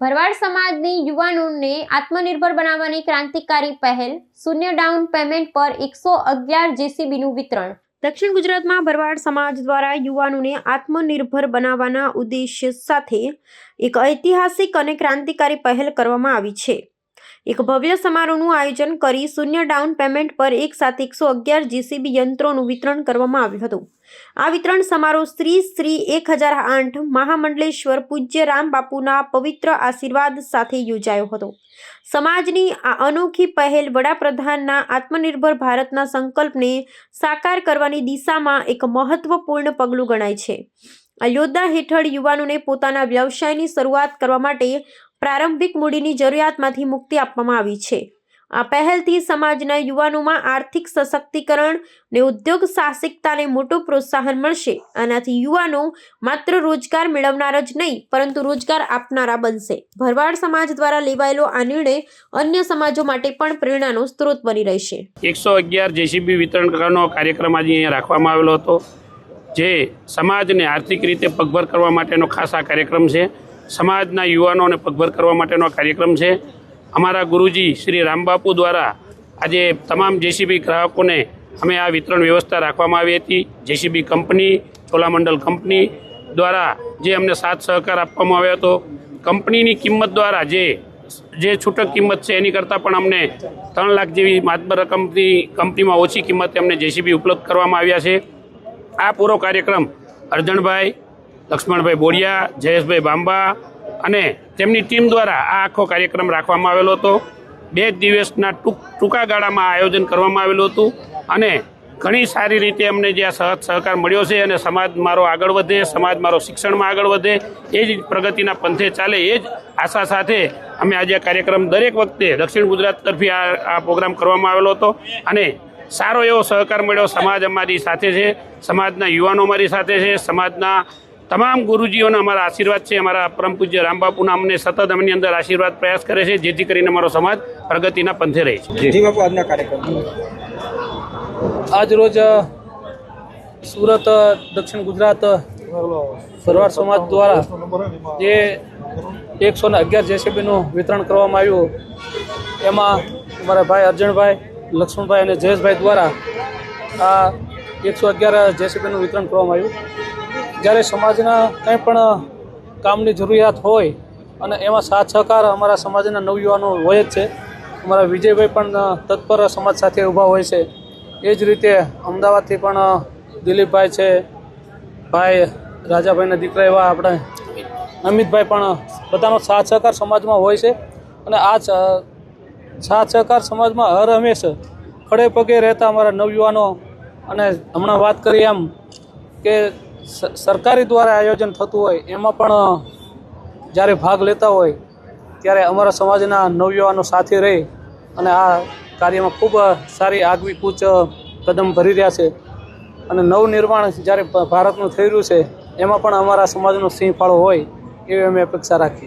ભરવાડ સમાજની યુવાનોને આત્મનિર્ભર બનાવવાની ક્રાંતિકારી પહેલ શૂન્ય ડાઉન પેમેન્ટ પર 111 જેસીબીનું વિતરણ। દક્ષિણ ગુજરાતમાં ભરવાડ સમાજ દ્વારા યુવાનોને આત્મનિર્ભર બનાવવાના ઉદ્દેશ્ય સાથે એક ઐતિહાસિક અને ક્રાંતિકારી પહેલ કરવામાં આવી છે। એક ભવ્ય સમારોહનું આયોજન કરી શૂન્ય ડાઉન પેમેન્ટ પર એક સાથે 111 જેસીબી યંત્રોનું વિતરણ કરવામાં આવ્યું હતું। આ વિતરણ સમારોહ શ્રી 1008 મહામંડલેશ્વર પૂજ્ય રામ બાપુના પવિત્ર આશીર્વાદ સાથે યોજાયો હતો। સમાજની આ અનોખી પહેલ વડાપ્રધાનના આત્મનિર્ભર ભારતના સંકલ્પને સાકાર કરવાની દિશામાં એક મહત્વપૂર્ણ પગલું ગણાય છે। આ યોજના હેઠળ યુવાનોને પોતાના વ્યવસાયની શરૂઆત કરવા માટે પ્રારંભિક મૂડીની જરૂરિયાતમાંથી મુક્તિ આપવામાં આવી છે। આ પહેલથી સમાજના યુવાનોમાં આર્થિક સશક્તિકરણ અને ઉદ્યોગ સાહસિકતાને મોટું પ્રોત્સાહન મળશે। આનાથી યુવાનો માત્ર રોજગાર મેળવનાર જ નહીં પરંતુ રોજગાર આપનારા બનશે। ભરવાડ સમાજ દ્વારા લેવાયેલો આ નિર્ણય અન્ય સમાજો માટે પણ પ્રેરણાનો સ્ત્રોત બની રહેશે। 111 જેસીબી વિતરણ કરવાનો કાર્યક્રમ આજે અહીંયા રાખવામાં આવેલો હતો, જે સમાજને આર્થિક રીતે પગભર કરવા માટેનો ખાસ આ કાર્યક્રમ છે। સમાજના યુવાનોને પગભર કરવા માટેનો કાર્યક્રમ છે। અમારા ગુરુજી શ્રી રામબાપુ દ્વારા આજે તમામ જેસીબી ગ્રાહકોને અમે આ વિતરણ વ્યવસ્થા રાખવામાં આવી હતી। જેસીબી કંપની, ચોલામંડલ કંપની દ્વારા જે અમને સાથ સહકાર આપવામાં આવ્યો હતો, કંપનીની કિંમત દ્વારા જે છૂટક કિંમત છે એની કરતાં પણ અમને 3 લાખ જેવી માતબર રકમથી કંપનીમાં ઓછી કિંમતે અમને જેસીબી ઉપલબ્ધ કરવામાં આવ્યા છે। આ પૂરો કાર્યક્રમ અરજણભાઈ, લક્ષ્મણભાઈ બોડિયા, જયેશભાઈ બાંબા અને તેમની ટીમ દ્વારા આ આખો કાર્યક્રમ રાખવામાં આવેલો હતો। 2 દિવસના ટૂંકા ગાળામાં આયોજન કરવામાં આવેલું હતું અને ઘણી સારી રીતે અમને જે આ સહકાર મળ્યો છે અને સમાજ મારો આગળ વધે, સમાજ મારો શિક્ષણમાં આગળ વધે, એ જ પ્રગતિના પંથે ચાલે, એ જ આશા સાથે અમે આજે આ કાર્યક્રમ દરેક વખતે દક્ષિણ ગુજરાત તરફી આ પ્રોગ્રામ કરવામાં આવેલો હતો અને સારો એવો સહકાર મળ્યો। સમાજ અમારી સાથે છે, સમાજના યુવાનો અમારી સાથે છે, સમાજના તમામ ગુરુજીઓના અમારા આશીર્વાદ છે। અમારા પરમ પૂજ્ય રામબાપુના અમને સતત અમની અંદર આશીર્વાદ પ્રયાસ કરે છે, જેથી કરીને અમારો સમાજ પ્રગતિના પંથે રહે છે। આજ રોજ સુરત દક્ષિણ ગુજરાત ભરવાડ સમાજ દ્વારા જે 111 જેસીબીનું વિતરણ કરવામાં આવ્યું, એમાં અમારા ભાઈ અર્જણભાઈ, લક્ષ્મણભાઈ અને જયેશભાઈ દ્વારા આ 111 જેસીબીનું વિતરણ કરવામાં આવ્યું। જ્યારે સમાજના કંઈ પણ કામની જરૂરિયાત હોય અને એમાં સાથ સહકાર અમારા સમાજના નવયુવાનો હોય જ છે। અમારા વિજયભાઈ પણ તત્પર સમાજ સાથે ઊભા હોય છે। એ જ રીતે અમદાવાદથી પણ દિલીપભાઈ છે, ભાઈ રાજાભાઈના દીકરા એવા આપણે અમિતભાઈ પણ બધાનો સાથ સહકાર સમાજમાં હોય છે અને આ સાથ સહકાર સમાજમાં હર હંમેશ ખડે પગે રહેતા અમારા નવયુવાનો અને હમણાં વાત કરી એમ કે સરકારી દ્વારા આયોજન થતું હોય એમાં પણ જ્યારે ભાગ લેતા હોય ત્યારે અમારા સમાજના નવયુવાનો સાથે રહી અને આ કાર્યમાં ખૂબ સારી આગવી કૂચ કદમ ભરી રહ્યા છે અને નવનિર્માણ જ્યારે ભારતનું થઈ રહ્યું છે એમાં પણ અમારા સમાજનો સિંહ ફાળો હોય એવી અમે અપેક્ષા રાખીએ।